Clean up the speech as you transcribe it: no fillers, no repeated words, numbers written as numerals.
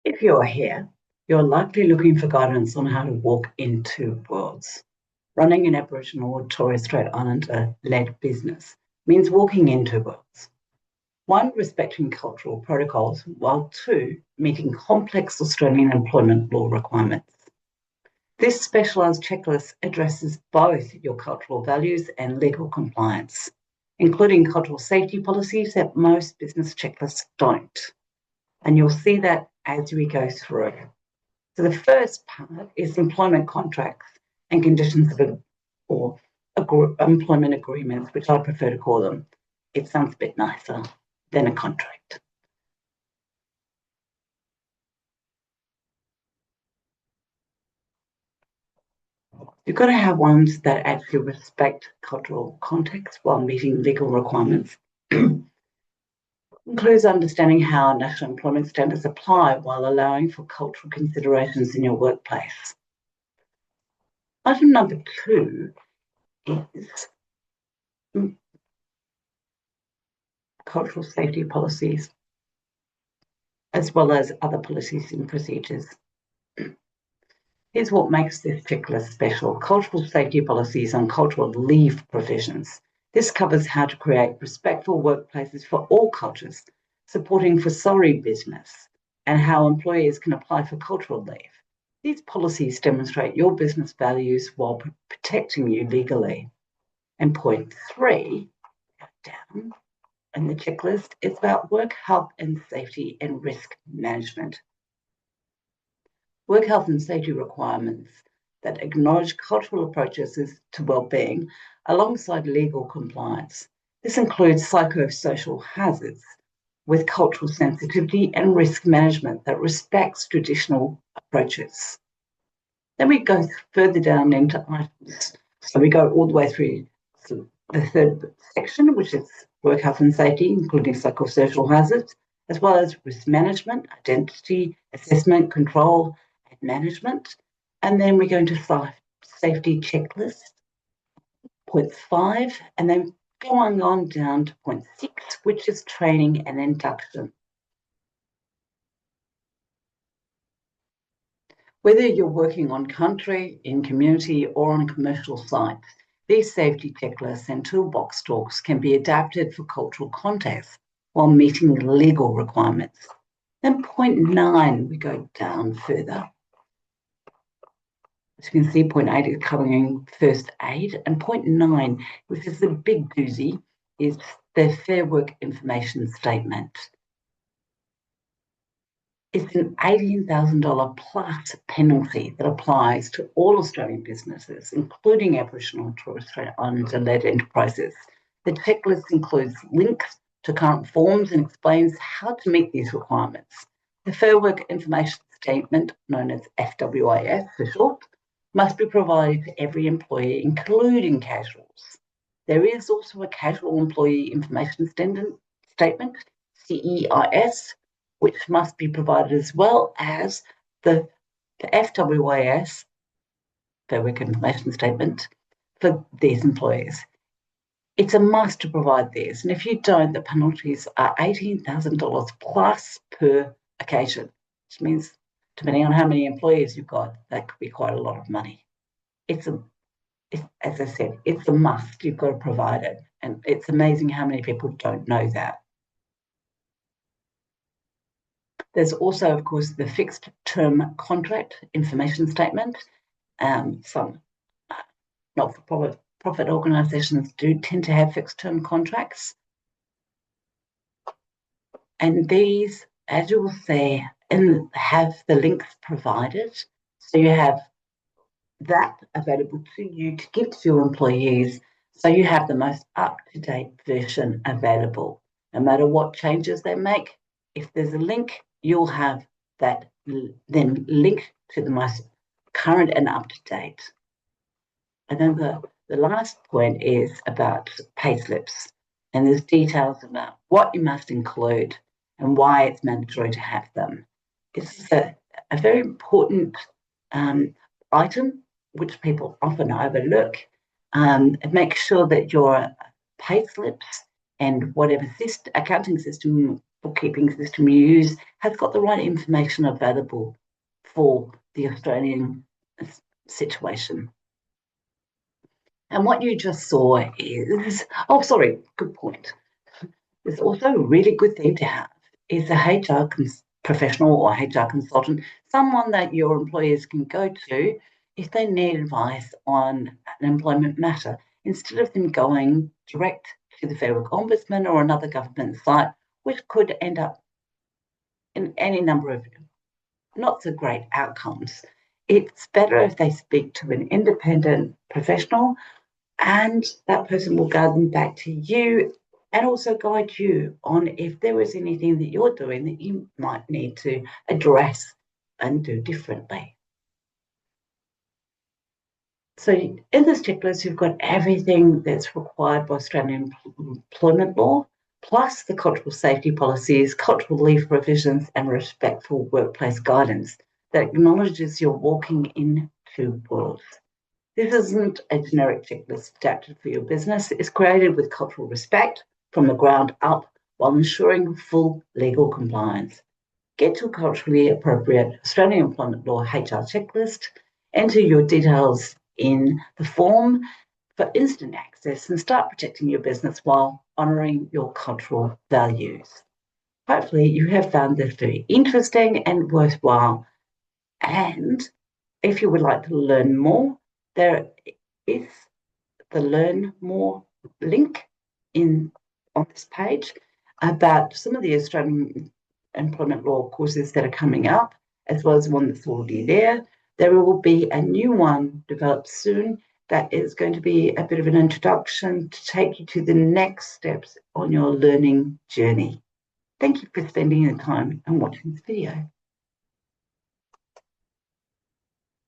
If you're here, you're likely looking for guidance on how to walk in two worlds. Running an Aboriginal or Torres Strait Islander-led business means walking in two worlds. One, respecting cultural protocols, while two, meeting complex Australian employment law requirements. This specialised checklist addresses both your cultural values and legal compliance, including cultural safety policies that most business checklists don't. And you'll see that as we go through. So the first part is employment contracts and conditions of employment agreements, which I prefer to call them. It sounds a bit nicer than a contract. You've got to have ones that actually respect cultural context while meeting legal requirements. Includes understanding how national employment standards apply while allowing for cultural considerations in your workplace. Item number 2 is cultural safety policies, as well as other policies and procedures. Here's what makes this checklist special. Cultural safety policies on cultural leave provisions. This covers how to create respectful workplaces for all cultures, supporting for sorry business, and how employees can apply for cultural leave. These policies demonstrate your business values while protecting you legally. And point 3, down in the checklist, is about work health and safety and risk management. Work health and safety requirements that acknowledge cultural approaches to well-being alongside legal compliance. This includes psychosocial hazards with cultural sensitivity and risk management that respects traditional approaches. Then we go further down into items. So we go all the way through the third section, which is work health and safety, including psychosocial hazards, as well as risk management, identity, assessment, control, and management. And then we go into safety checklist, point 5, and then going on down to point 6, which is training and induction. Whether you're working on country, in community, or on commercial sites, these safety checklists and toolbox talks can be adapted for cultural context while meeting legal requirements. Then point 9, we go down further. As you can see, point 8 is covering first aid, and point 9, which is the big doozy, is the Fair Work Information Statement. It's an $18,000 plus penalty that applies to all Australian businesses, including Aboriginal and Torres Strait Islander-led enterprises. The checklist includes links to current forms and explains how to meet these requirements. The Fair Work Information Statement, known as FWIS for short, must be provided to every employee, including casuals. There is also a Casual Employee Information Statement, CEIS, which must be provided as well as the FWIS, Fair Work Information Statement, for these employees. It's a must to provide these, and if you don't, the penalties are $18,000 plus per occasion, which means depending on how many employees you've got, that could be quite a lot of money. As I said, it's a must. You've got to provide it, and it's amazing how many people don't know that. There's also, of course, the fixed term contract information statement. Some not-for-profit organisations do tend to have fixed term contracts. And these, as you will see, have the links provided. So you have that available to you to give to your employees, so you have the most up-to-date version available. No matter what changes they make, if there's a link, you'll have that then link to the most current and up-to-date. And then the last point is about pay slips, and there's details about what you must include and why it's mandatory to have them. It's a very important item which people often overlook. Make sure that your pay slips and whatever accounting system bookkeeping system you use has got the right information available for the Australian situation. And what you just saw is, oh, sorry, good point. There's also a really good thing to have is a HR professional or HR consultant, someone that your employers can go to if they need advice on an employment matter, instead of them going direct to the Federal Ombudsman or another government site, which could end up in any number of not so great outcomes. It's better if they speak to an independent professional, and that person will guide them back to you and also guide you on if there is anything that you're doing that you might need to address and do differently. So in this checklist, you've got everything that's required by Australian employment law, plus the cultural safety policies, cultural leave provisions, and respectful workplace guidance that acknowledges you're walking in two worlds. This isn't a generic checklist adapted for your business. It's created with cultural respect from the ground up while ensuring full legal compliance. Get your culturally appropriate Australian Employment Law HR checklist, enter your details in the form for instant access, and start protecting your business while honouring your cultural values. Hopefully you have found this very interesting and worthwhile. And if you would like to learn more, there is the Learn More link on this page about some of the Australian employment law courses that are coming up, as well as one that's already there. There will be a new one developed soon that is going to be a bit of an introduction to take you to the next steps on your learning journey. Thank you for spending your time and watching this video.